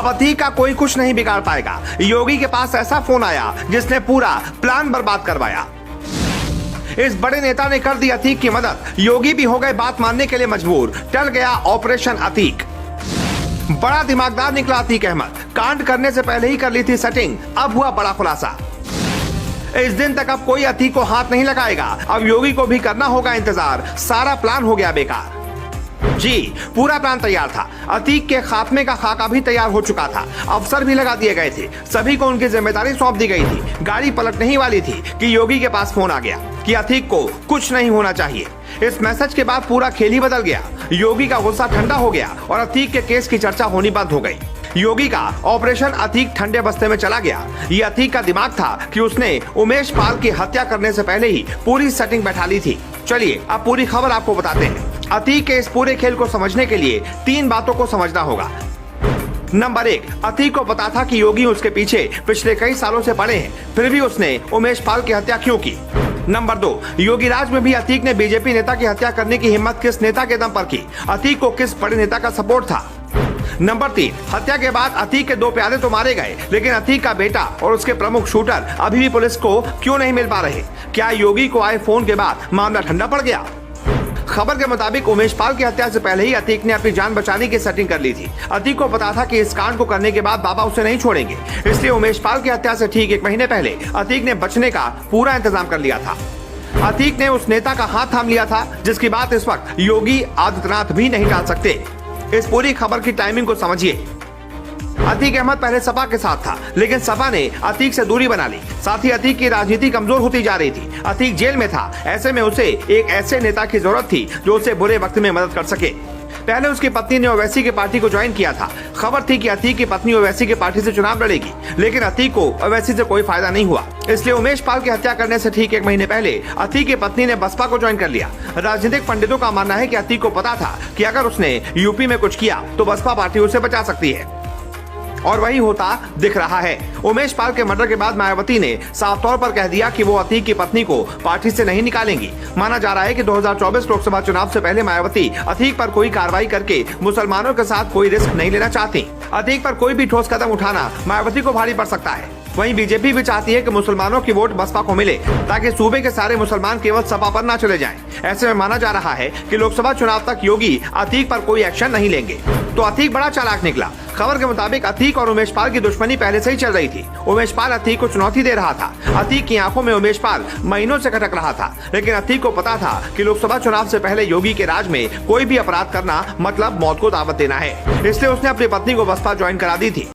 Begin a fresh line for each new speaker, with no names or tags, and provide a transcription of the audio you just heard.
अब अतीक का कोई कुछ नहीं बिगाड़ पाएगा। योगी के पास ऐसा फोन आया जिसने पूरा प्लान बर्बाद करवाया। इस बड़े नेता ने कर दी अतीक की मदद। योगी भी हो गए बात मानने के लिए मजबूर। टल गया ऑपरेशन अतीक। बड़ा दिमागदार निकला अतीक अहमद। कांड करने से पहले ही कर ली थी सेटिंग। अब हुआ बड़ा खुलासा। इस दिन तक अब कोई अतीक को हाथ नहीं लगाएगा। अब योगी को भी करना होगा इंतजार। सारा प्लान हो गया बेकार। जी, पूरा प्लान तैयार था। अतीक के खात्मे का खाका भी तैयार हो चुका था। अफसर भी लगा दिए गए थे। सभी को उनकी जिम्मेदारी सौंप दी गई थी। गाड़ी पलटने ही वाली थी कि योगी के पास फोन आ गया कि अतीक को कुछ नहीं होना चाहिए। इस मैसेज के बाद पूरा खेल ही बदल गया। योगी का गुस्सा ठंडा हो गया और अतीक के केस की चर्चा होनी बंद हो गई। योगी का ऑपरेशन अतीक ठंडे बस्ते में चला गया। ये अतीक का दिमाग था कि उसने उमेश पाल की हत्या करने से पहले ही पूरी सेटिंग बैठा ली थी। चलिए अब पूरी खबर आपको बताते हैं। अतीक के इस पूरे खेल को समझने के लिए 3 बातों को समझना होगा। नंबर 1, अतीक को पता था कि योगी उसके पीछे पिछले कई सालों से पड़े हैं, फिर भी उसने उमेश पाल की हत्या क्यों की। नंबर 2, योगी राज में भी अतीक ने बीजेपी नेता की हत्या करने की हिम्मत किस नेता के दम पर की। अतीक को किस बड़े नेता का सपोर्ट था। नंबर 3, हत्या के बाद अतीक के 2 प्यारे तो मारे गए, लेकिन अतीक का बेटा और उसके प्रमुख शूटर अभी भी पुलिस को क्यों नहीं मिल पा रहे। क्या योगी को आए फोन के बाद मामला ठंडा पड़ गया। खबर के मुताबिक उमेश पाल की हत्या से पहले ही अतीक ने अपनी जान बचाने की सेटिंग कर ली थी। अतीक को पता था कि इस कांड को करने के बाद बाबा उसे नहीं छोड़ेंगे, इसलिए उमेश पाल की हत्या से ठीक 1 महीने पहले अतीक ने बचने का पूरा इंतजाम कर लिया था। अतीक ने उस नेता का हाथ थाम लिया था जिसकी बात इस वक्त योगी आदित्यनाथ भी नहीं टाल सकते। इस पूरी खबर की टाइमिंग को समझिए। अतीक अहमद पहले सपा के साथ था, लेकिन सपा ने अतीक से दूरी बना ली। साथ ही अतीक की राजनीति कमजोर होती जा रही थी। अतीक जेल में था। ऐसे में उसे एक ऐसे नेता की जरूरत थी जो उसे बुरे वक्त में मदद कर सके। पहले उसकी पत्नी ने ओवैसी की पार्टी को ज्वाइन किया था। खबर थी कि अतीक की पत्नी ओवैसी की पार्टी से चुनाव लड़ेगी, लेकिन अतीक को ओवैसी से कोई फायदा नहीं हुआ। इसलिए उमेश पाल की हत्या करने से ठीक 1 महीने पहले अतीक की पत्नी ने बसपा को ज्वाइन कर लिया। राजनीतिक पंडितों का मानना है कि अतीक को पता था कि अगर उसने यूपी में कुछ किया तो बसपा पार्टी उसे बचा सकती है, और वही होता दिख रहा है। उमेश पाल के मर्डर के बाद मायावती ने साफ तौर पर कह दिया कि वो अतीक की पत्नी को पार्टी से नहीं निकालेंगी। माना जा रहा है कि 2024 लोकसभा चुनाव से पहले मायावती अतीक पर कोई कार्रवाई करके मुसलमानों के साथ कोई रिस्क नहीं लेना चाहती। अतीक पर कोई भी ठोस कदम उठाना मायावती को भारी पड़ सकता है। वहीं बीजेपी भी चाहती है कि मुसलमानों की वोट बसपा को मिले, ताकि सूबे के सारे मुसलमान केवल सपा पर न चले जाएं। ऐसे में माना जा रहा है कि लोकसभा चुनाव तक योगी अतीक पर कोई एक्शन नहीं लेंगे। तो अतीक बड़ा चालाक निकला। खबर के मुताबिक अतीक और उमेश पाल की दुश्मनी पहले से ही चल रही थी। उमेश पाल अतीक को चुनौती दे रहा था। अतीक की आंखों में उमेश पाल महीनों से खटक रहा था, लेकिन अतीक को पता था कि लोकसभा चुनाव से पहले योगी के राज में कोई भी अपराध करना मतलब मौत को दावत देना है। इसलिए उसने अपनी पत्नी को बसपा ज्वाइन करा दी थी।